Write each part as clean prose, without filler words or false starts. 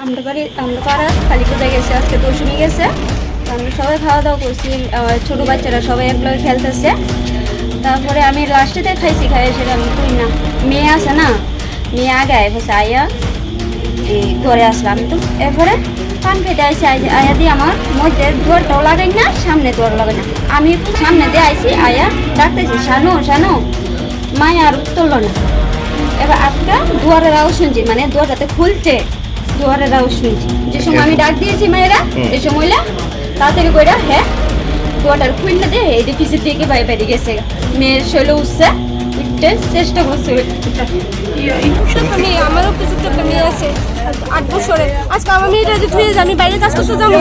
আমরা পাড়া কালী পূজা গেছে, আজকে দর্শনী গেছে। আমরা সবাই খাওয়া দাওয়া করছি, ছোটো বাচ্চারা সবাই একলগে খেলতেছে। তারপরে আমি লাস্টে খাইছি, খাই সেটা আমি কই না, মেয়ে আছে না, মেয়ে আগে আয় বসে আয়া এই ঘরে আসলাম। তো এরপরে পান খেতে আইসি, আয়া দিয়ে আমার মধ্যে দুয়ারটাও লাগাই না, সামনে দুয়ার লাগাই না। আমি সামনে দিয়ে আইসি, আয়া ডাকতেছি শানু শানু, মায়া আর তুললো না। এবার আজকা দুয়ারের আওয়াজ শুনছি, মানে দুয়ারটাতে খুলছে, দুয়ারের আওয়াজ শুনছি। যে সময় আমি ডাক দিয়েছি মায়েরা, এই সময়টা তাড়াতাড়ি কইরা হ্যাঁ দুয়ারটার খুললে দিয়ে এই পিছিয়ে থেকে বাইরে গেছে। মেয়ের শৈল উঠছে, উঠতে চেষ্টা করছে। মেয়ে আমারও উপযুক্ত একটা মেয়ে আছে 8 বছরে। আজকে আমার মেয়েটা যদি ধুয়ে যায়, আমি বাইরে কাজ করতে যাবো।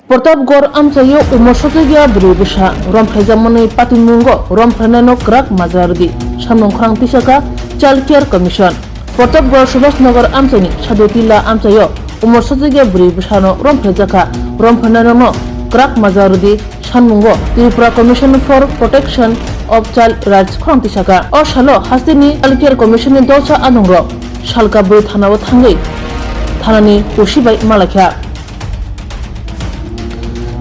प्रतापगढ़ आमचायो उमरसोगिया ब्रिबसा रमफ्राइजामनि पातिमुंगो रमफ्राइनानो क्राक माजारदि सामनंख्रां तिसाका child care commission Pratapgarh Subhashnagar आमचाइनि सादुतिला आमचायो उमरसोगिया ब्रिबसानो रमफ्राइजाका रमफ्राइनानो क्राक माजारदि सानमुंगो Tripura commission for protection of child rights khorang tisaka o shalo hasini child care commission ni dolsa anungro shalka boi thanao thangai thanani usibai malakha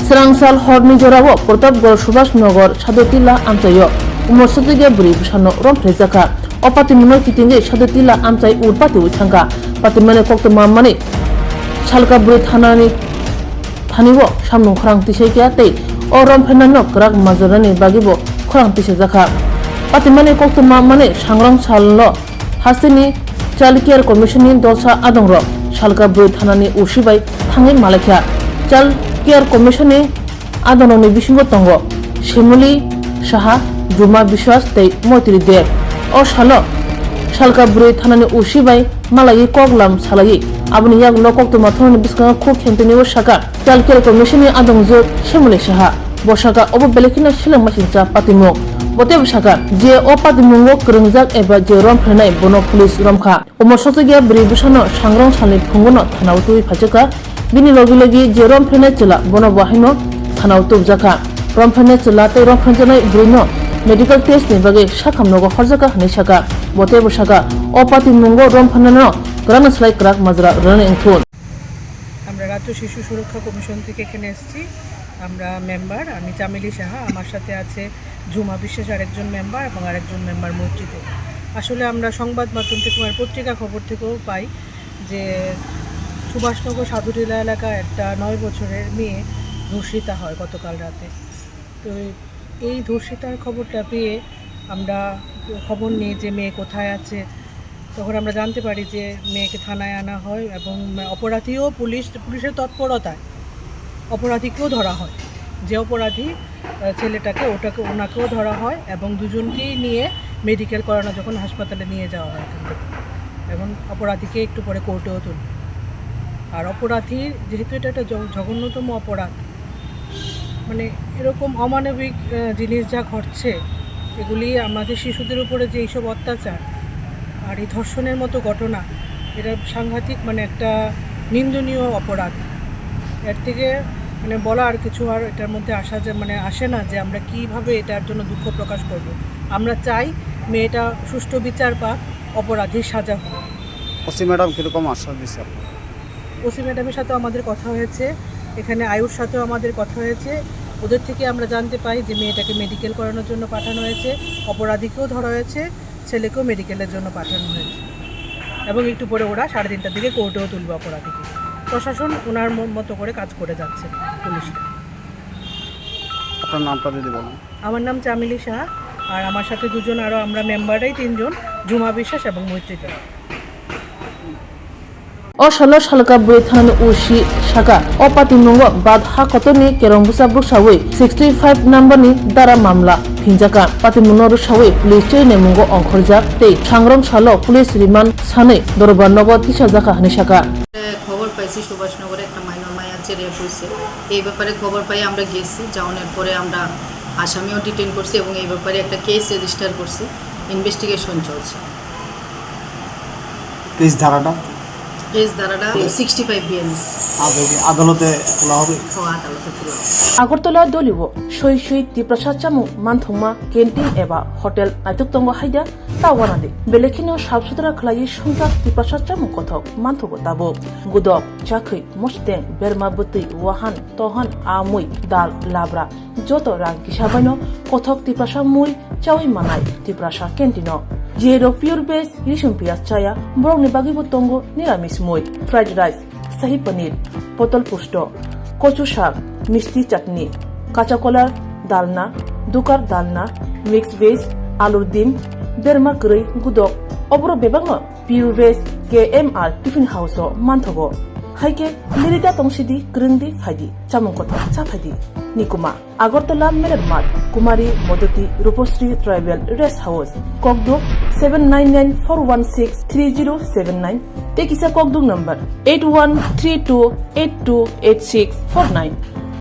Serangsal horni jorao Protapgarh Subhashnagar Sadotila amchayo umorsotige buri bisano romfrejaka opati numar kitinge Sadotila amchai urpati uthanga patimane kokto mamani shalka buri thanani thanibo samnung khrang tisaikia tei o romfenano krak mazarani bagibo khorang tisajaka patimane kokto mamani sangrang sallo hasini child care commission ni dolsa adongro shalka buri thanani usibai thangai malakha child care commission आदननि बिसिंग तंग शेमुली साहा जुमा विश्वास तै मैत्री दे ओ सालो सालका बुरै थानानि उसिबाय मालायि कगलाम सालायि आबनि याग लकक तो माथोनि बिसका खो खेंतनि वसाका चाइल्ड केयर कमिशन आदंजो शेमुली साहा बसाका अबो बेलेकिना सिलं मासिनसा पातिमु बते बसाका जे ओ पातिमुंगो करंजाक एबा जे रमफ्रेनाय बनो पुलिस रमखा उमरसोगिया ब्रै बिसनो सांग्रां सालनि फुंगनो थानाव तुइ फाजका Bini logi je romfene chela bono bahino thanau tubjaka romfene chela te romfene brino medical test ni bage shakam nogo horjaka hani saka bote bosaka opati mungo romfene no grana slai krak majra rane engthun আমরা রাজ্য শিশু সুরক্ষা commission থেকে এখানে এসেছি। আমরা member, আমি চামেলি সাহা, আমার সাথে আছে ঝুমা বিশ্বাস আরেকজন মেম্বার এবং আরেকজন মেম্বার মসজিদে। আসলে আমরা সংবাদ মাধ্যম থেকে পত্রিকা খবর থেকেও পাই যে সুভাষনগর সাধুটিলা এলাকায় একটা 9 বছরের মেয়ে ধর্ষিতা হয় গতকাল রাতে। তো এই ধর্ষিতার খবরটা পেয়ে আমরা খবর নিই যে মেয়ে কোথায় আছে। তখন আমরা জানতে পারি যে মেয়েকে থানায় আনা হয় এবং অপরাধীও পুলিশের তৎপরতায় অপরাধীকেও ধরা হয়। যে অপরাধী ছেলেটাকে ওনাকেও ধরা হয় এবং দুজনকেই নিয়ে মেডিকেল করানো যখন হাসপাতালে নিয়ে যাওয়া হয় এবং অপরাধীকে একটু পরে কোর্টেও তুলে। আর অপরাধীর যেহেতু এটা একটা জঘন্যতম অপরাধ, মানে এরকম অমানবিক জিনিস যা ঘটছে, এগুলি আমাদের শিশুদের উপরে যে এইসব অত্যাচার আর এই ধর্ষণের মতো ঘটনা, এটা সাংঘাতিক, মানে একটা নিন্দনীয় অপরাধ। এর থেকে মানে বলা আর কিছু আর এটার মধ্যে আসে না যে আমরা কিভাবে এটার জন্য দুঃখ প্রকাশ করব। আমরা চাই মেয়েটা সুষ্ঠু বিচার পাক, অপরাধীর সাজা হোক। ওসি ম্যাডাম কীরকম আশ্বাস দিচ্ছে? ওসি ম্যাডামের সাথেও আমাদের কথা হয়েছে, এখানে আয়ুর সাথেও আমাদের কথা হয়েছে। ওদের থেকে আমরা জানতে পাই যে মেয়েটাকে মেডিকেল করানোর জন্য পাঠানো হয়েছে, অপরাধীকেও ধরা হয়েছে, ছেলেকেও মেডিকেলের জন্য পাঠানো হয়েছে এবং একটু পরে ওরা 3:30টার দিকে কোর্টেও তুলবে অপরাধীকে। প্রশাসন ওনার মতো করে কাজ করে যাচ্ছে পুলিশরা। আপনার নামটা যদি বলেন। আমার নাম চামেলি সাহা, আর আমার সাথে দুজন আরও আমরা মেম্বাররাই 3 জন, ঝুমা বিশ্বাস এবং মৈত্রীতে। o shalo shalka bui thanani usi shaka o patimungo bad hakotoni kerongbusa busawi 65 number ni dara mamla phinjaka patimungo sawi police chene mungo onkhorjak tei sangrong shalo police remand sane dorobar nogod tisajaka hani shaka খবর পাইছি সুভাষনগরে একটা minor মায়া rape হয়েছে। এই ব্যাপারে খবর পাই আমরা গেছি, যাওয়ার পরে আমরা আসামিও ডিটেইন করছি এবং এই ব্যাপারে একটা কেস রেজিস্টার করছি, ইনভেস্টিগেশন চলছে। কেস ধারাটা 65 বিএনএস আদালতে তোলা হবে? ও আদালতে তোলা হবে। আগরতলা দলিও সই সই তিপ্রাসাদ চামু মানথংमा कैंटीन एबा हटेल नाइथुकतंग हाइदा तावानादे बेलेखिनो साफ सुथरा खलायै संजाक तिप्रासाद चामु कथक मानथबो ताबो गुदक चाखै मस्तें बेरमा बतै वाहान तहान आमुइ दाल लाब्रा जत रां किसाबाइनो कथक तिप्रासा मुइ चावै मानाय तिप्रासा कैंटीनो जेरो प्योर बेस रिसुम पियाज चाया बरंनि बागिबो तंगो निरामिस मुइ फ्राइड राइस शाही पनीर पटल पुष्ट कचु शाक मिष्टी चटनी काचा कलार दालना दुकार दालना मिक्स वेज आलुर डिम बेरमा गरै गुदक अब्र बेबांग पिउ वेज KMR टिफिन हाउस मानथगो हाइके लिरिदा तंसिदि ग्रिंदी फाइदि चामुंकथ चाफाइदि निकुमा আগরতলা মেরের মাঠ কুমারী মদতি রূপশ্রী ট্রাইবেল রেস্ট হাউস ককদুক 7994163079 টেকিসা ককদুক নাম্বার 8132828649